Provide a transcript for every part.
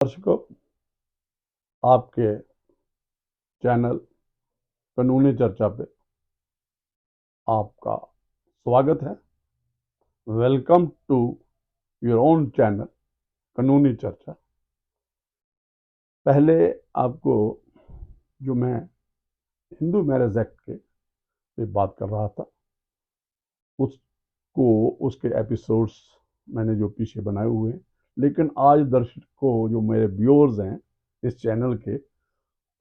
दर्शकों, आपके चैनल कानूनी चर्चा पे आपका स्वागत है। Welcome to your own channel कानूनी चर्चा। पहले आपको जो मैं हिंदू मैरिज एक्ट के पे बात कर रहा था उसके एपिसोड्स मैंने जो पीछे बनाए हुए हैं, लेकिन आज दर्शकों जो मेरे व्यूअर्स हैं इस चैनल के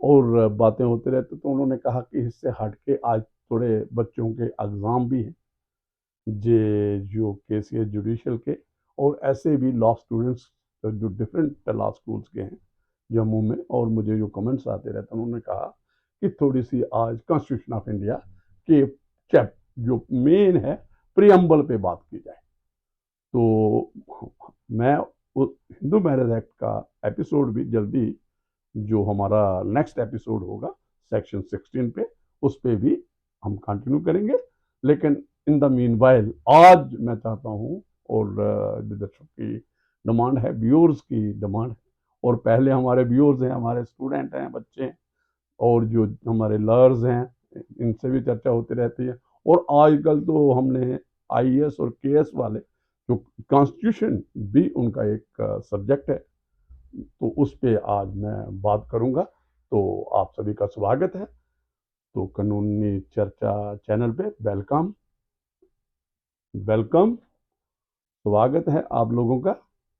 और बातें होते रहते, तो उन्होंने कहा कि इससे हट के आज थोड़े बच्चों के एग्ज़ाम भी हैं जो केसीएस जुडिशल के, और ऐसे भी लॉ स्टूडेंट्स जो डिफरेंट लॉ स्कूल्स के हैं जम्मू में, और मुझे जो कमेंट्स आते रहते हैं उन्होंने कहा कि थोड़ी सी आज कॉन्स्टिट्यूशन ऑफ इंडिया के चैप जो मेन है प्रियम्बल पे बात की जाए। तो मैं हिंदू मैरिज एक्ट का एपिसोड भी जल्दी, जो हमारा नेक्स्ट एपिसोड होगा सेक्शन 16 पे, उस पे भी हम कंटिन्यू करेंगे। लेकिन इन द मीन वाइल आज मैं चाहता हूँ, और दर्शक की डिमांड है, व्यूअर्स की डिमांड है, और पहले हमारे व्यूअर्स हैं, हमारे स्टूडेंट हैं, बच्चे हैं, और जो हमारे लर्स हैं, इनसे भी चर्चा होती रहती है। और आजकल तो हमने आईएएस और केएस वाले, जो कॉन्स्टिट्यूशन भी उनका एक सब्जेक्ट है, तो उस पे आज मैं बात करूंगा। तो आप सभी का स्वागत है। तो कानूनी चर्चा चैनल पे वेलकम वेलकम, स्वागत है आप लोगों का,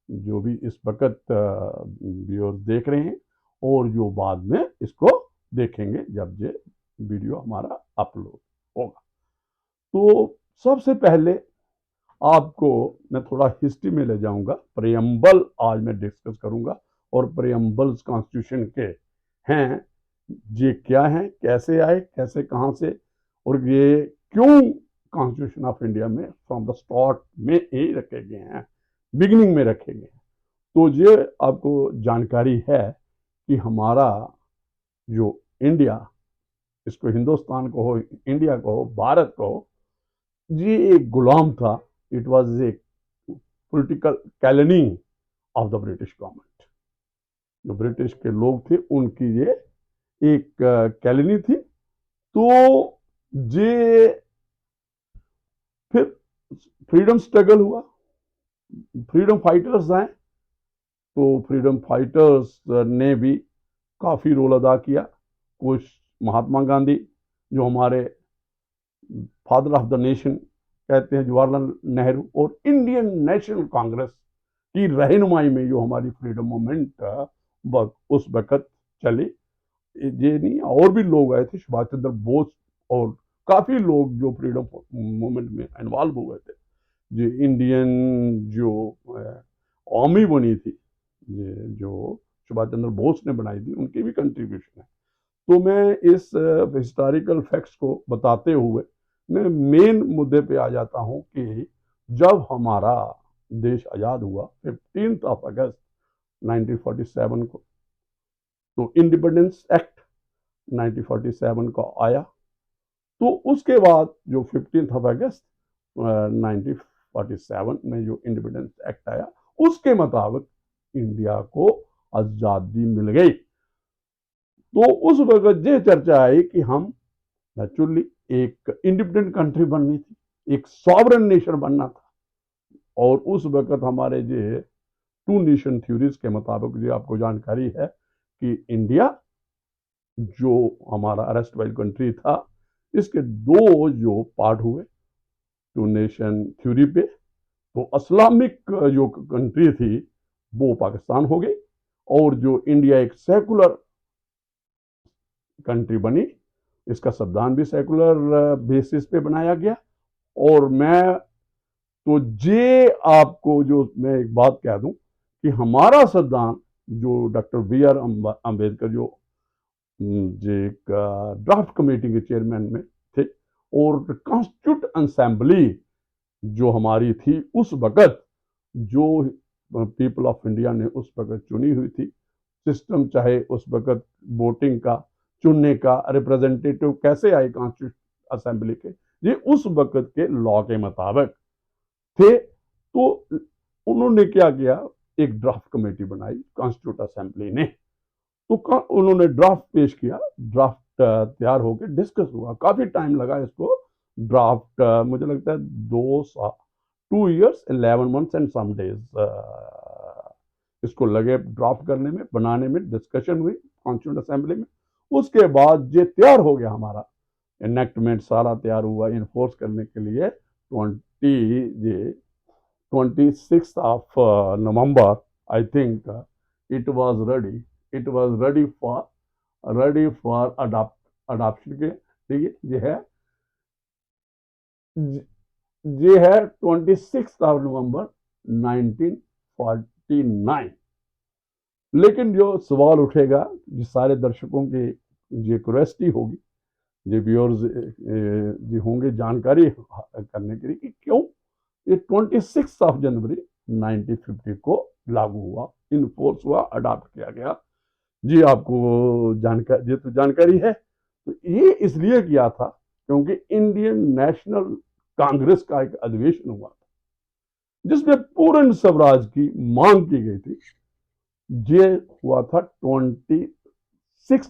जो भी इस वक्त व्यूअर्स देख रहे हैं और जो बाद में इसको देखेंगे जब ये वीडियो हमारा अपलोड होगा। तो सबसे पहले आपको मैं थोड़ा हिस्ट्री में ले जाऊंगा। प्रियम्बल आज मैं डिस्कस करूंगा, और प्रियम्बल्स कॉन्स्टिट्यूशन के हैं, ये क्या हैं, कैसे आए, कैसे, कहां से, और ये क्यों कॉन्स्टिट्यूशन ऑफ इंडिया में फ्रॉम द स्टार्ट में ही रखे गए हैं, बिगिनिंग में रखे गए हैं। तो ये आपको जानकारी है कि हमारा जो इंडिया, इसको हिंदुस्तान को हो, इंडिया को हो, भारत को हो, ये एक गुलाम था। It was a political colony of the British government. जो ब्रिटिश के लोग थे उनकी ये एक कॉलोनी थी। तो ये फिर फ्रीडम स्ट्रगल हुआ, फ्रीडम फाइटर्स आए, तो फ्रीडम फाइटर्स ने भी काफ़ी रोल अदा किया। कुछ महात्मा गांधी, जो हमारे फादर ऑफ द नेशन कहते हैं, जवाहरलाल नेहरू, और इंडियन नेशनल कांग्रेस की रहनुमाई में जो हमारी फ्रीडम मूवमेंट उस वक्त चली, ये नहीं, और भी लोग आए थे, सुभाष चंद्र बोस, और काफ़ी लोग जो फ्रीडम मूवमेंट में इन्वॉल्व हुए थे। जो इंडियन जो आर्मी बनी थी, जो सुभाष चंद्र बोस ने बनाई थी, उनकी भी कंट्रीब्यूशन है। तो मैं इस हिस्टोरिकल फैक्ट्स को बताते हुए मैं मेन मुद्दे पे आ जाता हूं कि जब हमारा देश आज़ाद हुआ 15 अगस्त 1947 को, तो इंडिपेंडेंस एक्ट 1947 को आया। तो उसके बाद जो 15 अगस्त 1947 में जो इंडिपेंडेंस एक्ट आया, उसके मुताबिक इंडिया को आज़ादी मिल गई। तो उस वक्त ये चर्चा आई कि हम नेचुरली एक इंडिपेंडेंट कंट्री बननी थी, एक सॉवरेन नेशन बनना था। और उस वक्त हमारे जो टू नेशन थ्योरीज के मुताबिक जो आपको जानकारी है कि इंडिया जो हमारा अरेस्ट वाइल कंट्री था, इसके दो जो पार्ट हुए टू नेशन थ्योरी पे। तो इस्लामिक जो कंट्री थी वो पाकिस्तान हो गई, और जो इंडिया एक सेकुलर कंट्री बनी, इसका संविधान भी सेकुलर बेसिस पे बनाया गया। और मैं तो ये आपको जो मैं एक बात कह दूं कि हमारा संविधान, जो डॉक्टर बी आर अम्बेडकर जो एक ड्राफ्ट कमेटी के चेयरमैन में थे, और कॉन्स्टिट्यूट असेंबली जो हमारी थी उस वक्त, जो पीपल ऑफ इंडिया ने उस वक्त चुनी हुई थी, सिस्टम चाहे उस वक्त वोटिंग का, चुनने का, रिप्रेजेंटेटिव कैसे आए कॉन्स्टिट्यूट असेंबली के, ये उस वक्त के लॉ के मुताबिक थे। तो उन्होंने क्या किया, एक ड्राफ्ट कमेटी बनाई कॉन्स्टिट्यूट असेंबली ने, तो उन्होंने ड्राफ्ट पेश किया, ड्राफ्ट तैयार होकर डिस्कस हुआ, काफी टाइम लगा इसको ड्राफ्ट, मुझे लगता है 2 साल 2 years 11 months and some days इसको लगे ड्राफ्ट करने में, बनाने में, डिस्कशन हुई कॉन्स्टिट्यूंट असेंबली में। उसके बाद ये तैयार हो गया, हमारा एनेक्टमेंट सारा तैयार हुआ इन्फोर्स करने के लिए। 26 I think it was ready for adoption के लिए। ये है 26 नवंबर 1949। लेकिन जो सवाल उठेगा, जो सारे दर्शकों की जो क्यूरियोसिटी होगी, जो व्यूअर्स जो होंगे जानकारी करने के लिए कि क्यों ये 26 जनवरी 1950 को लागू हुआ, इनफोर्स हुआ, अडॉप्ट किया गया। जी आपको जानकारी, ये तो जानकारी है। तो ये इसलिए किया था क्योंकि इंडियन नेशनल कांग्रेस का एक अधिवेशन हुआ था जिसमें पूर्ण स्वराज की मांग की गई थी। ये हुआ था 26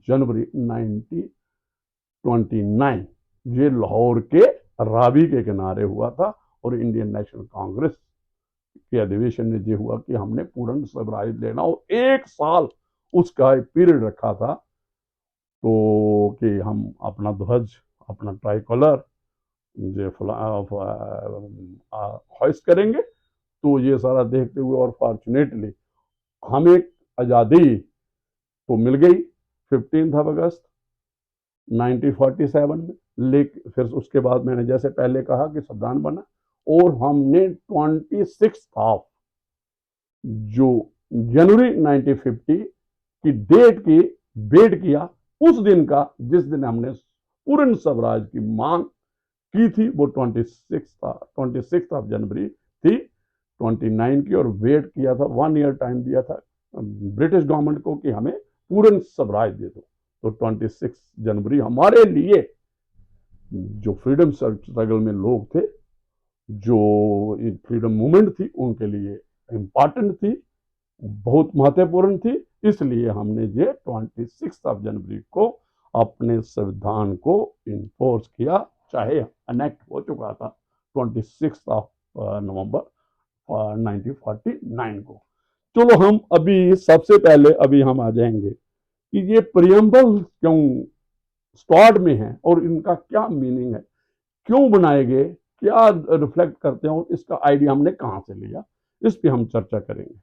जनवरी 1929। ये लाहौर के रावी के किनारे हुआ था और इंडियन नेशनल कांग्रेस के अधिवेशन में ये हुआ कि हमने पूर्ण स्वराज लेना, और 1 साल उसका एक पीरियड रखा था, तो कि हम अपना ध्वज, अपना ट्राई कलर हॉइस्ट करेंगे। तो ये सारा देखते हुए, और फॉर्चुनेटली हमें आज़ादी तो मिल गई 15 अगस्त 1947 में। लेकिन फिर उसके बाद मैंने जैसे पहले कहा कि संविधान बना, और हमने 26 जो जनवरी 1950 की डेट की वेट किया, उस दिन का जिस दिन हमने पूर्ण स्वराज की मांग की थी, वो 26 जनवरी थी 29 की, और वेट किया था 1 ईयर टाइम दिया था ब्रिटिश गवर्नमेंट को कि हमें पूर्ण स्वराज दे दो। तो 26 जनवरी हमारे लिए, जो फ्रीडम स्ट्रगल में लोग थे, जो फ्रीडम मूवमेंट थी, उनके लिए इम्पॉर्टेंट थी, बहुत महत्वपूर्ण थी। इसलिए हमने ये 26 जनवरी को अपने संविधान को इन्फोर्स किया, चाहे अनेक्ट हो चुका था 26 नवंबर 1949 को। चलो हम अभी सबसे पहले अभी हम आ जाएंगे कि ये प्रियम्बल क्यों स्टार्ट में है और इनका क्या मीनिंग है, क्यों बनाए गए, क्या रिफ्लेक्ट करते हैं, और इसका आइडिया हमने कहां से लिया, इस पे हम चर्चा करेंगे।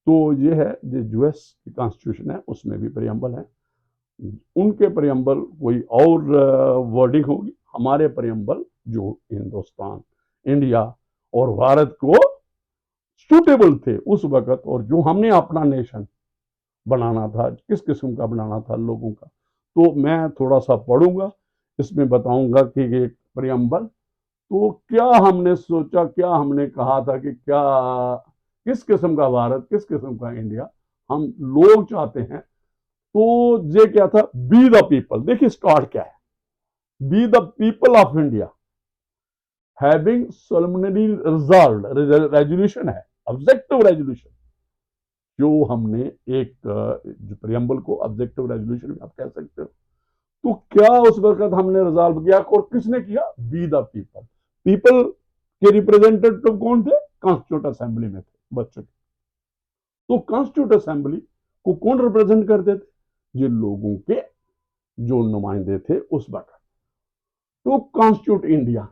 तो ये है जो यूएस की कॉन्स्टिट्यूशन है, उसमें भी प्रियम्बल है। उनके प्रियम्बल कोई और वर्डिंग होगी, हमारे प्रियम्बल जो हिंदुस्तान, इंडिया और भारत को सूटेबल थे उस वक्त, और जो हमने अपना नेशन बनाना था, किस किस्म का बनाना था लोगों का, तो मैं थोड़ा सा पढ़ूंगा, इसमें बताऊंगा कि ये प्रियम्बल, तो क्या हमने सोचा, क्या हमने कहा था कि क्या किस किस्म का भारत, किस किस्म का इंडिया हम लोग चाहते हैं। तो ये क्या था, बी द पीपल। देखिए स्टार्ट क्या है, be the people of India having सोलमनली resolved, resolution है, ऑब्जेक्टिव रेजोल्यूशन, जो हमने एक जो प्रियम्बल को ऑब्जेक्टिव रेजोल्यूशन भी आप कह सकते हो। तो क्या उस वक्त हमने रिजॉल्व किया, और किसने किया, बी द पीपल। पीपल के रिप्रेजेंटेटिव कौन थे, कॉन्स्टिट्यूट असेंबली में थे बच्चों के। तो कॉन्स्टिट्यूट असेंबली को कौन रिप्रेजेंट करते थे, ये लोगों के जो नुमाइंदे थे उस वक्त। तो कॉन्स्टिट्यूट इंडिया,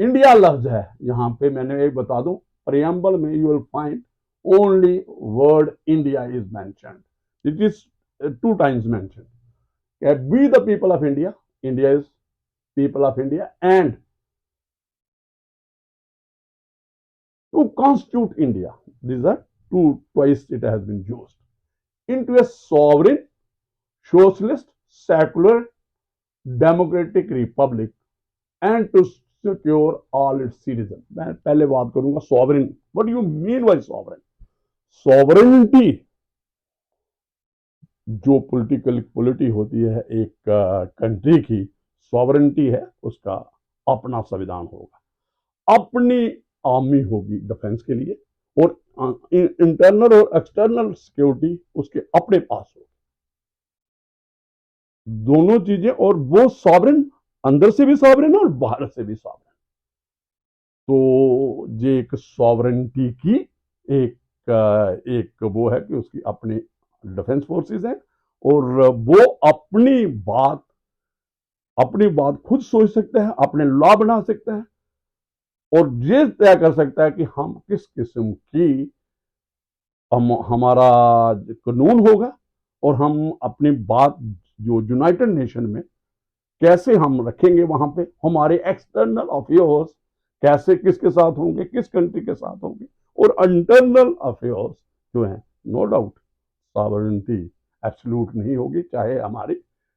इंडिया लफ्ज है यहां पे, मैंने एक बता दूं, प्रियम्बल में you will find only word India is mentioned, it is 2 times mentioned. We the people of India, India is people of India, and to constitute India, these are twice it has been used, into a sovereign, socialist, secular, democratic republic, and to secure all its citizens. मैं पहले बात करूंगा sovereign. What do you mean by sovereign? Sovereignty जो polity होती है एक country की, sovereignty है उसका अपना संविधान होगा, अपनी आर्मी होगी डिफेंस के लिए, और इंटरनल और एक्सटर्नल सिक्योरिटी उसके अपने पास हो, दोनों चीजें, और वो सॉवरेन, अंदर से भी सॉवरेन और बाहर से भी सॉवरेन। तो ये एक सॉवरेंटी की एक एक वो है कि उसकी अपनी डिफेंस फोर्सेस हैं, और वो अपनी बात खुद सोच सकते हैं, अपने लॉ बना सकते हैं, और ये तय कर सकता है कि हम किस किस्म की हमारा कानून होगा, और हम अपनी बात जो यूनाइटेड नेशन में कैसे हम रखेंगे, वहां पे हमारे एक्सटर्नल अफेयर्स कैसे किसके साथ होंगे, किस कंट्री के साथ होंगे, और इंटरनल अफेयर्स जो है, नो डाउट सॉवरेनिटी एब्सोल्यूट नहीं होगी, चाहे हमारी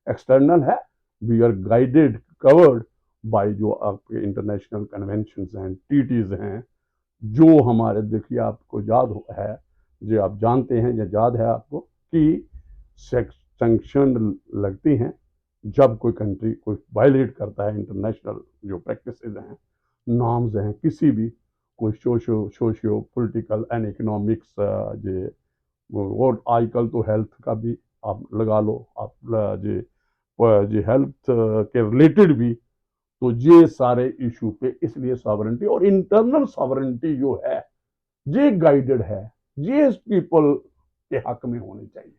एक्सटर्नल है, we are guided covered by जो आपके इंटरनेशनल कन्वेंशन हैं, टीटीज हैं, जो हमारे, देखिए आपको याद है, जो आप जानते हैं या याद है आपको कि सैंक्शन लगती हैं जब कोई कंट्री कोई वायलेट करता है इंटरनेशनल जो प्रैक्टिसेस हैं, नॉर्म्स हैं, किसी भी कोई सोशियो पॉलिटिकल एंड इकोनॉमिक्स, जो और आजकल तो हेल्थ का भी आप लगा लो, आप जी हेल्थ के रिलेटेड भी, तो ये सारे इशू पे इसलिए सॉवरेंटी और इंटरनल सॉवरेंटी जो है ये गाइडेड है, ये पीपल के हक में होनी चाहिए।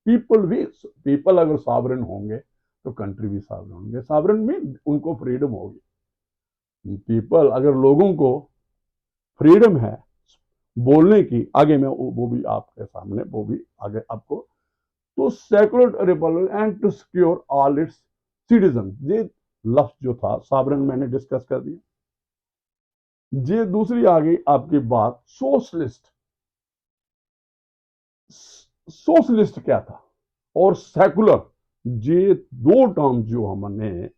पीपल अगर सॉवरेन होंगे तो कंट्री भी सॉवरेन होंगे, सॉवरेन में उनको फ्रीडम होगी। पीपल अगर लोगों को फ्रीडम है बोलने की, आगे मैं वो भी आपके सामने वो भी आगे आपको, तो secular republic and to secure all its citizen, ये लफ्ज जो था सॉवरेन मैंने डिस्कस कर दिया। ये दूसरी आ गई आपकी बात सोशलिस्ट। सोशलिस्ट क्या था और सेकुलर, ये दो टर्म जो हमने,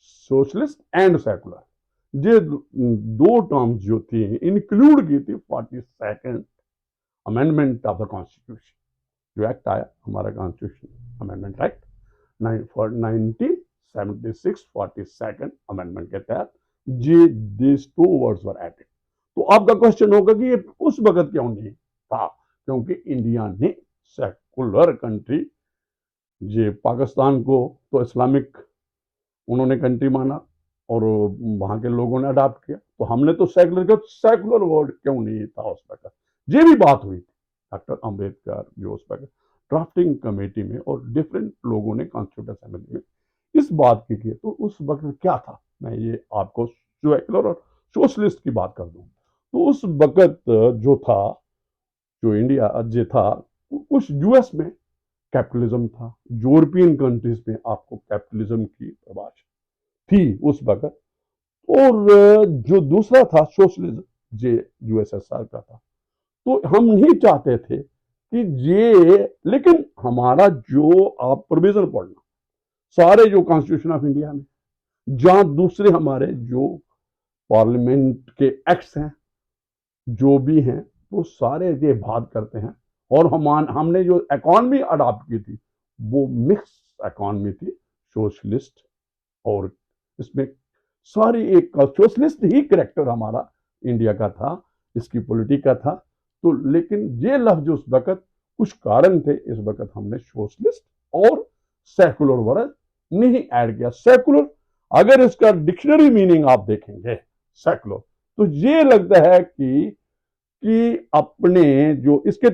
सोशलिस्ट एंड सेकुलर, ये दो टर्म्स जो थी इंक्लूड की थी 42nd amendment of the constitution, जो एक्ट आया हमारा constitution amendment act 1976, 42nd amendment के तहत ये this two words were added. तो आपका क्वेश्चन होगा कि ये उस वक्त क्यों नहीं था, क्योंकि इंडिया ने सेकुलर कंट्री, ये पाकिस्तान को तो इस्लामिक उन्होंने कंट्री माना और वहां के लोगों ने अडॉप्ट किया, तो हमने तो सेकुलर का सेकुलर वर्ड क्यों नहीं था उस वक्त, ये भी बात हुई थी डॉक्टर अंबेडकर जो उस वक्त ड्राफ्टिंग कमेटी में और डिफरेंट लोगों ने कॉन्स्टिट्यूंट असेंबली में इस बात की तो उस वक्त क्या था, मैं ये आपको सेकुलर और सोशलिस्ट की बात कर दूं, तो उस वक्त जो था, जो इंडिया जो था, कुछ यूएस में कैपिटलिज्म था, यूरोपियन कंट्रीज में आपको कैपिटलिज्म की परिभाषा थी उस वक्त, और जो दूसरा था सोशलिज्म, जे यूएसएसआर का था। तो हम नहीं चाहते थे कि ये, लेकिन हमारा जो आप प्रोविजन पढ़ना, सारे जो कॉन्स्टिट्यूशन ऑफ इंडिया में, जहां दूसरे हमारे जो पार्लियामेंट के एक्ट्स हैं जो भी हैं, वो सारे ये बात करते हैं, और हमने जो इकॉनमी अडॉप्ट की थी वो मिक्स इकॉनमी थी, सोशलिस्ट, और इसमें सारी एक सोशलिस्ट ही करेक्टर हमारा इंडिया का था, इसकी पॉलिटिक का था। तो लेकिन ये लफ्ज उस वक्त कुछ कारण थे, इस वक्त हमने सोशलिस्ट और सेकुलर वर्ड नहीं ऐड किया। सेकुलर अगर इसका डिक्शनरी मीनिंग आप देखेंगे सेकुलर, तो ये लगता है कि अपने जो इसके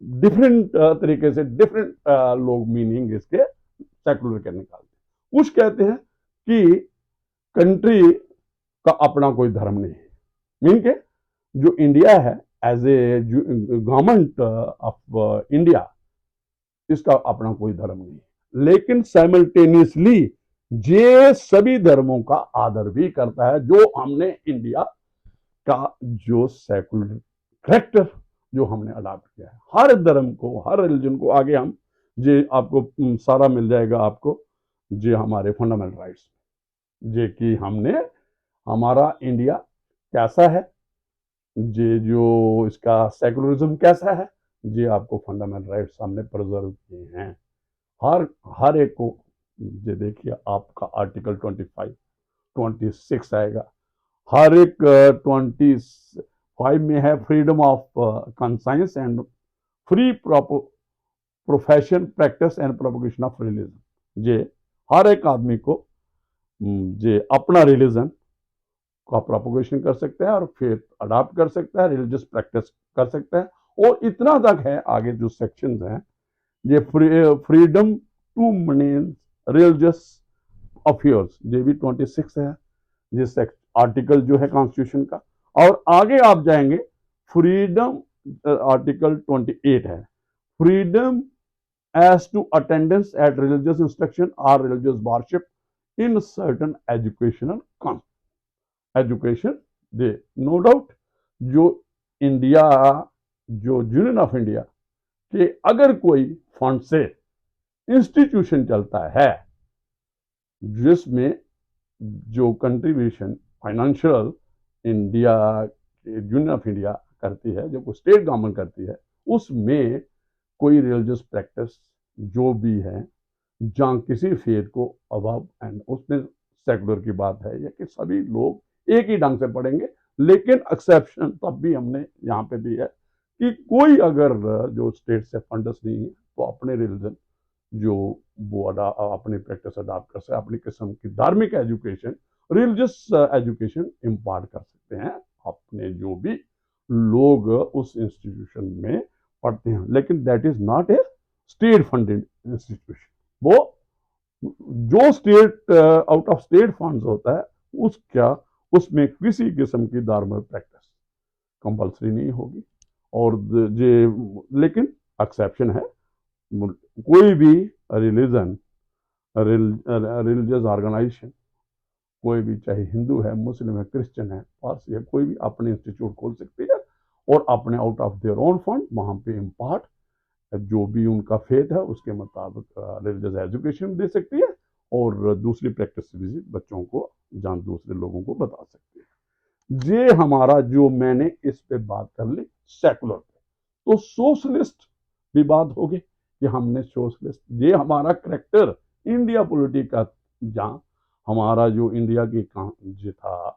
डिफरेंट तरीके से डिफरेंट लोग मीनिंग इसके सेकुलर के निकालते, कुछ कहते हैं कि कंट्री का अपना कोई धर्म नहीं है, मीन के जो इंडिया है as a government of India, इसका अपना कोई धर्म नहीं है, लेकिन साइमल्टेनियसली ये सभी धर्मों का आदर भी करता है, जो हमने इंडिया का जो सेकुलर करेक्टर जो हमने अडॉप्ट किया है, हर धर्म को, हर रिलीजन को, आगे हम ये आपको सारा मिल जाएगा आपको, ये हमारे फंडामेंटल राइट्स, ये कि हमने, हमारा इंडिया कैसा है, ये जो इसका सेकुलरिज्म कैसा है, ये आपको फंडामेंटल राइट्स हमने प्रिजर्व किए हैं, हर हर एक को। ये देखिए आपका आर्टिकल 25, 26 आएगा, हर एक 20 5 में है freedom of conscience and free profession practice and propagation of religion. जे हर एक आदमी को जे अपना रिलीजन का प्रोपोगेशन कर सकता है और फिर अडॉप्ट कर सकता है, रिलीजियस प्रैक्टिस कर सकता है। और इतना तक है, आगे जो सेक्शंस हैं, ये freedom to manage religious affairs, ये भी 26 है जिस आर्टिकल जो है कॉन्स्टिट्यूशन का। और आगे आप जाएंगे, फ्रीडम आर्टिकल 28 है, freedom as to attendance at religious instruction और religious worship in certain educational education दे। नो डाउट जो इंडिया, जो यूनियन ऑफ इंडिया के अगर कोई फंड से इंस्टीट्यूशन चलता है जिसमें जो contribution financial India, union of India करती है, जो स्टेट गवर्नमेंट करती है, उसमें कोई रिलीजियस प्रैक्टिस जो भी है, जहाँ किसी फेथ को अभाव, एंड उसमें सेकुलर की बात है, या कि सभी लोग एक ही ढंग से पढ़ेंगे। लेकिन एक्सेप्शन तब भी हमने यहाँ पे भी है कि कोई अगर जो स्टेट से फंड्स नहीं है तो अपने रिलीजन जो वो अपनी प्रैक्टिस अडॉप्ट कर सकते, अपनी किस्म की धार्मिक एजुकेशन, रिलीजियस एजुकेशन इम्पार्ट कर सकते हैं अपने जो भी लोग उस इंस्टीट्यूशन में पढ़ते हैं। लेकिन that is not a state funded institution. वो जो state out of state funds होता है उसका, उसमें किसी किस्म की धार्मिक प्रैक्टिस कंपलसरी नहीं होगी। और ये लेकिन एक्सेप्शन है, कोई भी रिलीजन, रिलीजियस ऑर्गेनाइजेशन, कोई भी, चाहे हिंदू है, मुस्लिम है, क्रिश्चियन है, पारसी है, कोई भी अपने इंस्टीट्यूट खोल सकती है और अपने out of their own fund वहां पे इम्पार्ट जो भी उनका फेथ है उसके मुताबिक रिलीजियस एजुकेशन दे सकती है और दूसरी प्रैक्टिस भी बच्चों को, जहाँ दूसरे लोगों को बता सकती है। ये हमारा जो मैंने इस पे बात कर ली सेकुलर पे। तो सोशलिस्ट भी बात होगी कि हमने सोशलिस्ट, ये हमारा करेक्टर इंडिया पॉलिटिक का, जहाँ हमारा जो इंडिया की जो था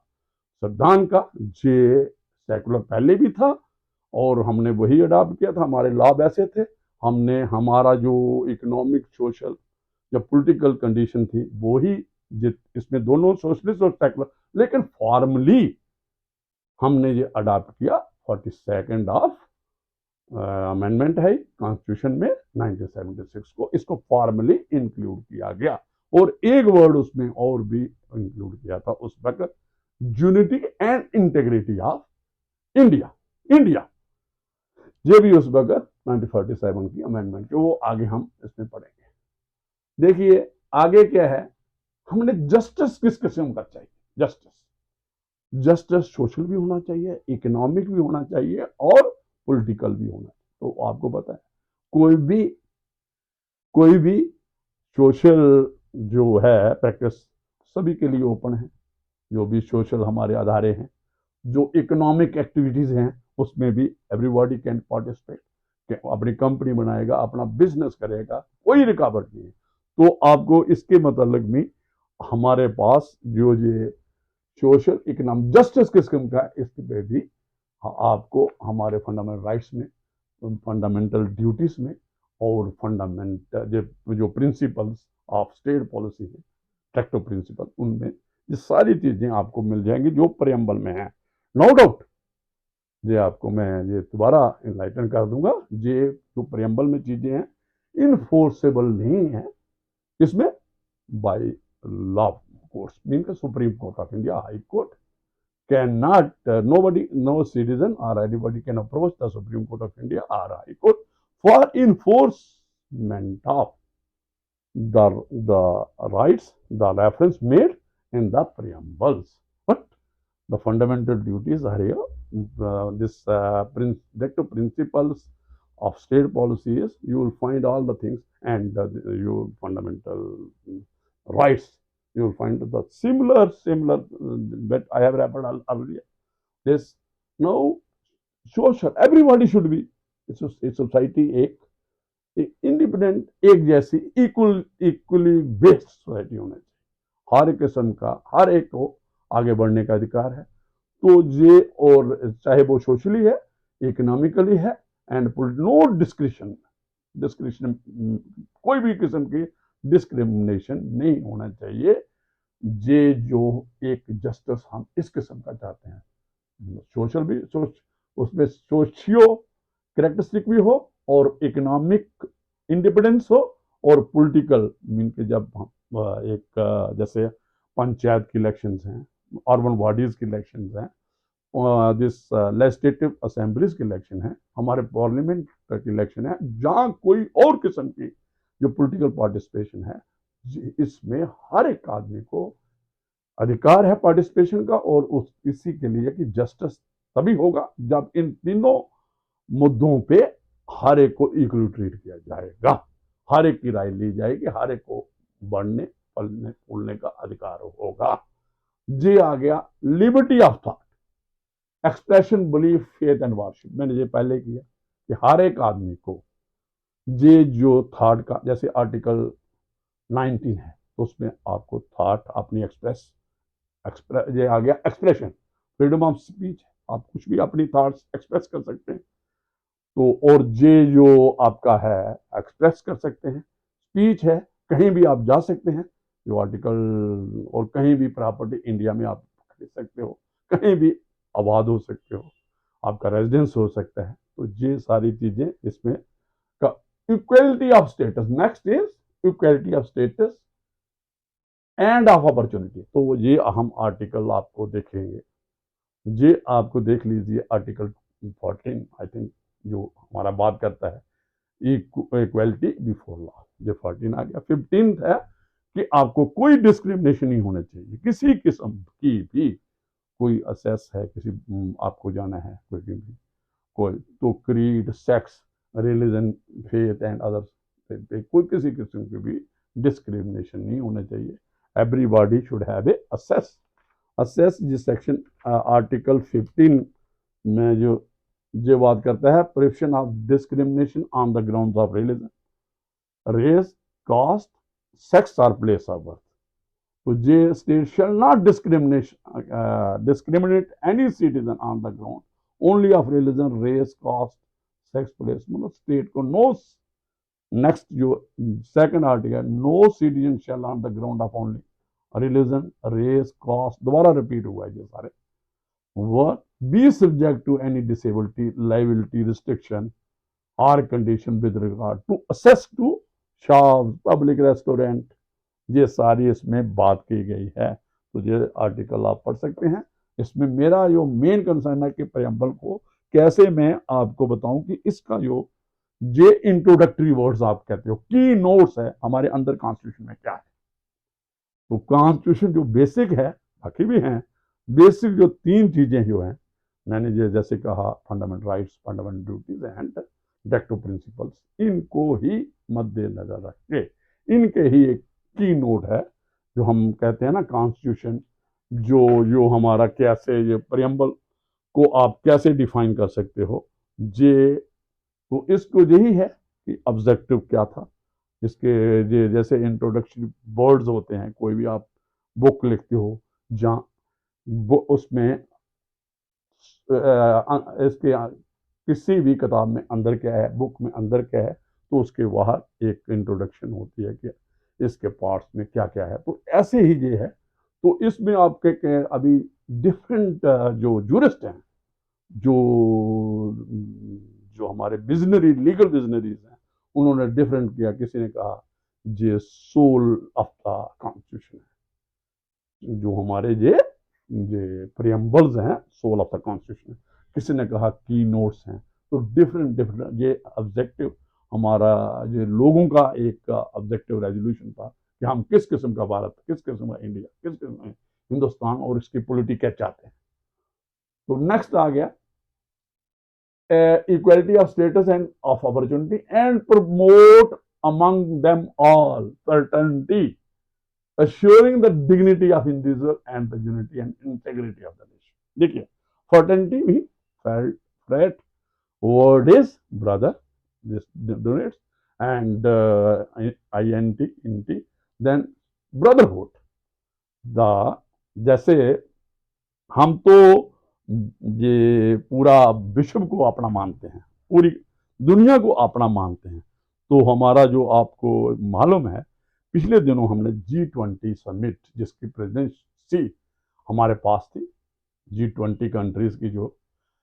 संविधान का, ये सेकुलर पहले भी था और हमने वही अडॉप्ट किया था, हमारे लॉ वैसे थे। हमने हमारा जो इकोनॉमिक, सोशल या पॉलिटिकल कंडीशन थी वो ही, इसमें दोनों सोशलिस्ट और सेकुलर, लेकिन फॉर्मली हमने ये अडॉप्ट किया 42nd ऑफ अमेंडमेंट है कॉन्स्टिट्यूशन में 1976 को, इसको फॉर्मली इंक्लूड किया गया। और एक वर्ड उसमें और भी इंक्लूड किया था उस वक्त, unity and integrity of India. India ये भी उस वक्त 1947 की अमेंडमेंट के, वो आगे हम इसमें पढ़ेंगे। देखिए आगे क्या है, हमने जस्टिस किस किस्म का चाहिए, जस्टिस सोशल भी होना चाहिए, इकोनॉमिक भी होना चाहिए और पॉलिटिकल भी होना चाहिए। तो आपको पता है कोई भी सोशल जो है प्रैक्टिस सभी के लिए ओपन है। जो भी सोशल हमारे अदारे हैं, जो इकोनॉमिक एक्टिविटीज हैं, उसमें भी एवरीबॉडी कैन पार्टिसिपेट, अपनी कंपनी बनाएगा, अपना बिजनेस करेगा, कोई रुकावट नहीं है। तो आपको इसके मतलब में हमारे पास जो ये सोशल इकोनॉमिक जस्टिस किस्म का, इसके भी आपको हमारे फंडामेंटल राइट्स में, फंडामेंटल ड्यूटीज में और फंडामेंटल जो प्रिंसिपल्स ऑफ स्टेट पॉलिसी है, ट्रैक्टो प्रिंसिपल, उनमें ये सारी चीजें आपको मिल जाएंगी जो प्रेम्बल में है। नो डाउट ये आपको मैं ये दोबारा इनलाइटन कर दूंगा, ये जो प्रेम्बल में चीजें हैं इनफोर्सेबल नहीं है, इसमें by law courts, mean supreme court of India, high court cannot, nobody, no citizen or anybody can approach the Supreme Court of India or High Court for enforcement of the rights, the reference made in the preambles. But the fundamental duties are here. This principles of state policy is, you will find all the things, and your fundamental rights, you will find the similar that I have referred earlier. This now social, everybody should be, society एक independent, एक जैसी equally based society होना चाहिए। हर किस्म का, हर एक को आगे बढ़ने का अधिकार है। तो ये, और चाहे वो सोशली है, इकोनॉमिकली है, एंड नो डिस्क्रिशन, डिस्क्रिशन, कोई भी किस्म की डिस्क्रिमिनेशन नहीं होना चाहिए। ये जो एक जस्टिस हम इस किस्म का चाहते हैं, सोशल भी उसमें सोशियो करेक्टरिस्टिक भी हो, और इकोनॉमिक इंडिपेंडेंस हो, और पॉलिटिकल मीन के जब हम एक जैसे पंचायत की इलेक्शंस हैं, अर्बन बॉडीज की इलेक्शंस हैं, दिस लेजिस्लेटिव असेंबलीज की इलेक्शन है, हमारे पार्लियामेंट की इलेक्शन है, जहां कोई और किस्म की जो पॉलिटिकल पार्टिसिपेशन है, इसमें हर एक आदमी को अधिकार है पार्टिसिपेशन का। और उस इसी के लिए कि जस्टिस तभी होगा जब इन तीनों मुद्दों पे हर एक को इक्वली ट्रीट किया जाएगा, हर एक की राय ली जाएगी, हर एक को बढ़ने पलने फूलने का अधिकार होगा। ये आ गया liberty of thought, expression, belief, faith and worship. मैंने ये पहले किया कि हर एक आदमी को ये जो थॉट का, जैसे आर्टिकल 19 है, तो उसमें आपको थॉट अपनी ये आ गया एक्सप्रेशन, फ्रीडम ऑफ स्पीच, आप कुछ भी अपनी थॉट्स एक्सप्रेस कर सकते हैं। तो और ये जो आपका है एक्सप्रेस कर सकते हैं, स्पीच है, कहीं भी आप जा सकते हैं जो आर्टिकल, और कहीं भी प्रॉपर्टी इंडिया में आप खरीद सकते हो, कहीं भी आबाद हो सकते हो, आपका रेजिडेंस हो सकता है। तो ये सारी चीजें इसमें का equality of status, next is equality of status end of opportunity. तो ये अहम आर्टिकल आपको देखेंगे, ये आपको देख लीजिए आर्टिकल 14 आई थिंक, जो हमारा बात करता है इक्वलिटी बिफोर लॉ। ये 14 आ गया। 15 है कि आपको कोई डिस्क्रिमिनेशन नहीं होना चाहिए किसी किस्म की भी। कोई असेस है, किसी आपको जाना है कोई तो creed, sex, religion, faith and others, कोई किसी किस्म की भी डिस्क्रिमिनेशन नहीं होना चाहिए। Everybody should have a access. Access जिस सेक्शन आर्टिकल 15 में जो बात करता है, prevention of discrimination on the ground of religion, race, caste, sex और प्लेस ऑफ बर्थ। तो ये state shall not discriminate any citizen on the ground only of religion, race, caste, sex, place. मतलब state को no, next जो second article, no citizen shall on the ground of only religion, race, caste, दोबारा repeat हुआ है ये सारे word, be subject to any disability, liability, restriction और condition with regard to access to shops, public restaurant. ये सारी इसमें बात की गई है। तो ये आर्टिकल आप पढ़ सकते हैं। इसमें मेरा जो मेन कंसर्न है कि प्रेम्बल को कैसे मैं आपको बताऊं कि इसका जो ये इंट्रोडक्टरी वर्ड्स आप कहते हो, की नोट्स है हमारे अंदर कॉन्स्टिट्यूशन में क्या है। तो कॉन्स्टिट्यूशन जो बेसिक है, बाकी भी हैं, बेसिक जो तीन चीजें जो हैं, मैंने ये जैसे कहा, fundamental rights, fundamental duties and directive principles, इनको ही मद्देनजर रख के, इनके ही एक की नोट है जो हम कहते हैं ना कॉन्स्टिट्यूशन, जो जो हमारा कैसे ये प्रियम्बल को आप कैसे डिफाइन कर सकते हो। ये तो इसको यही है कि ऑब्जेक्टिव क्या था इसके। ये जैसे इंट्रोडक्शन वर्ड्स होते हैं, कोई भी आप बुक लिखते हो जहाँ उसमें इसके किसी भी किताब में अंदर क्या है, बुक में अंदर क्या है, तो उसके बाहर एक इंट्रोडक्शन होती है कि इसके पार्ट्स में क्या क्या है। तो ऐसे ही ये है। तो इसमें आपके अभी डिफरेंट जो जूरिस्ट हैं, जो जो हमारे विजनरी, लीगल विजनरीज हैं, उन्होंने डिफरेंट किया। किसी ने कहा ये सोल ऑफ द कॉन्स्टिट्यूशन है, जो हमारे ये प्रियम्बल्स हैं, सोल ऑफ द कॉन्स्टिट्यूशन। किसी ने कहा की नोट्स हैं। तो डिफरेंट डिफरेंट ये ऑब्जेक्टिव हमारा, ये लोगों का एक ऑब्जेक्टिव रेजोल्यूशन था कि हम किस किस्म का भारत, किस किस्म का इंडिया, किस किस्म का हिंदुस्तान और इसकी पॉलिटी क्या चाहते हैं। तो नेक्स्ट आ गया equality of status and of opportunity and promote among them all fraternity, assuring the dignity of individual and the unity and integrity of the nation. देखिए, fraternity भी frat word is brother, this donates, and int, then brotherhood, the जैसे हम तो ये पूरा विश्व को अपना मानते हैं, पूरी दुनिया को अपना मानते हैं। तो हमारा जो आपको मालूम है, पिछले दिनों हमने G20 समिट जिसकी प्रेसिडेंसी हमारे पास थी, G20 कंट्रीज की जो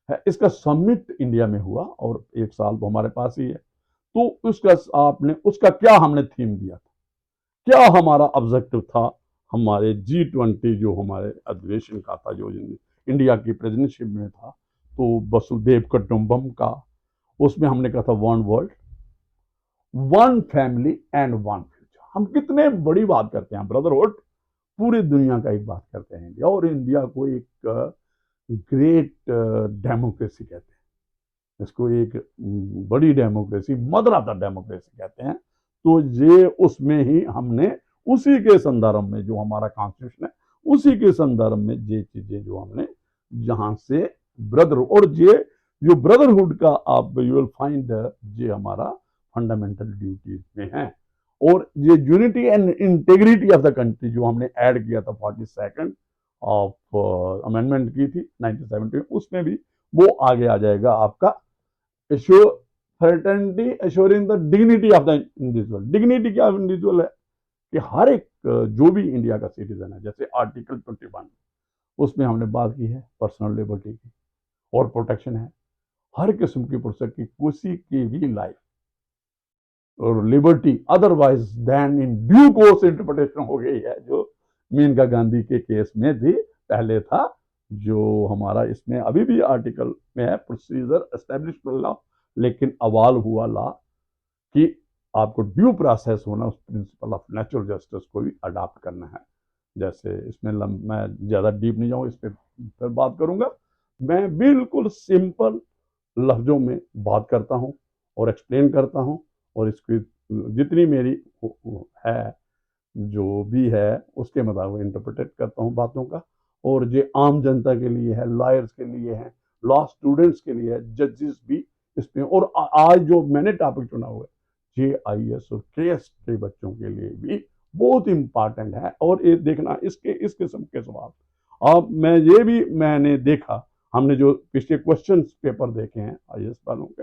है, इसका समिट इंडिया में हुआ और एक साल तो हमारे पास ही है। तो उसका क्या हमने थीम दिया था, क्या हमारा ऑब्जेक्टिव था हमारे G20 जो हमारे अधिवेशन का था, जो इंडिया की प्रेसिडेंटशिप में था, तो वसुधैव कुटुंबकम का, उसमें हमने कहा था one world one family and one future. हम कितने बड़ी बात करते हैं, ब्रदरहुड, पूरी दुनिया का एक बात करते हैं इंडिया, और इंडिया को एक ग्रेट डेमोक्रेसी कहते हैं, इसको एक बड़ी democracy, mother of the democracy कहते हैं। तो ये उसमें ही हमने उसी के संदर्भ में जो हमारा कॉन्स्टिट्यूशन है, उसी के संदर्भ में ये चीजें जो हमने जहां से ब्रदर, और ये जो ब्रदरहुड का आप यू विल फाइंड ये हमारा फंडामेंटल ड्यूटीज में है। और ये unity and integrity of the country जो हमने ऐड किया था 42nd ऑफ अमेंडमेंट की थी 1970, उसमें भी वो आगे आ जाएगा आपका assure fraternity assuring the dignity of the individual। Dignity क्या इंडिविजुअल है कि हर एक जो भी इंडिया का सिटीजन है, जैसे आर्टिकल 21 उसमें हमने बात की है पर्सनल लिबर्टी की, और प्रोटेक्शन है हर किस्म की प्रोटेक्शन की, किसी की भी लाइफ और liberty otherwise than in due course interpretation हो गई है, जो मेनका गांधी के केस में थी, पहले था, जो हमारा इसमें अभी भी आर्टिकल में है प्रोसीजर एस्टेब्लिश लॉ, लेकिन अवाल हुआ लॉ कि आपको ड्यू प्रोसेस होना, उस प्रिंसिपल ऑफ नेचुरल जस्टिस को भी अडॉप्ट करना है। जैसे इसमें मैं ज़्यादा डीप नहीं जाऊँ, इस पर फिर बात करूँगा। मैं बिल्कुल सिंपल लफ्ज़ों में बात करता हूँ और एक्सप्लेन करता हूँ, और इसकी जितनी मेरी है जो भी है उसके मुताबिक इंटरप्रेट करता हूँ बातों का। और ये आम जनता के लिए है, लॉयर्स के लिए है, लॉ स्टूडेंट्स के लिए है, जजेस भी इसमें, और आज जो मैंने टॉपिक चुना हुआ है JIS और KS के बच्चों के लिए भी बहुत इंपॉर्टेंट है। और ये देखना इसके इस किस्म के सवाल, अब मैंने देखा, हमने जो पिछले क्वेश्चन पेपर देखे हैं IAS वालों के,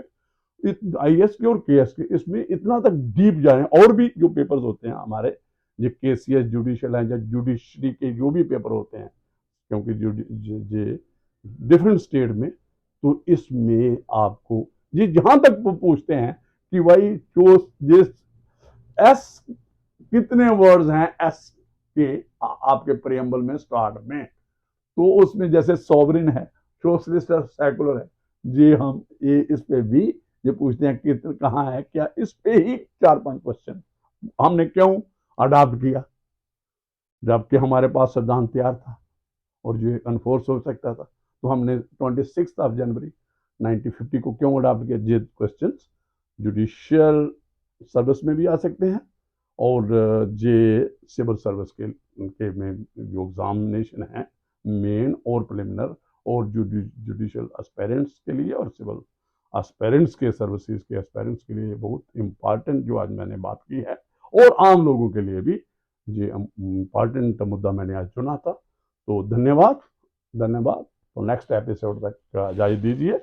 IAS के और KS के, इसमें इतना तक डीप जाए, और भी जो पेपर्स होते हैं हमारे जो KCS जुडिशियल है या जुडिशरी के जो भी पेपर होते हैं, क्योंकि जो डिफरेंट स्टेट में, तो इसमें आपको ये जहां तक पूछते हैं कि भाई जो जिस एस कितने वर्ड्स हैं एस के आपके प्रियम्बल में स्टार्ट में, तो उसमें जैसे सॉवरिन है, सोशलिस्ट और सेकुलर है, जी हम ये इस पे भी ये पूछते हैं कि कहाँ है क्या, इस पे ही 4-5 क्वेश्चन हमने क्यों अडॉप्ट किया, जबकि हमारे पास संविधान तैयार था और जो अनफोर्स हो सकता था। तो हमने 26 जनवरी 1950 को क्यों अडॉप्ट किया, ये क्वेश्चन जुडिशियल सर्विस में भी आ सकते हैं, और ये सिविल सर्विस के में जो एग्जामिनेशन है मेन और प्रिलिमिनर, और जुडिशियल एस्पायरेंट्स के लिए और सिविल एस्पायरेंट्स के सर्विसेज के एस्पायरेंट्स के लिए बहुत इंपॉर्टेंट जो आज मैंने बात की है, और आम लोगों के लिए भी ये इंपॉर्टेंट मुद्दा मैंने आज चुना था। तो धन्यवाद। तो नेक्स्ट एपिसोड तक इजाज़त दीजिए।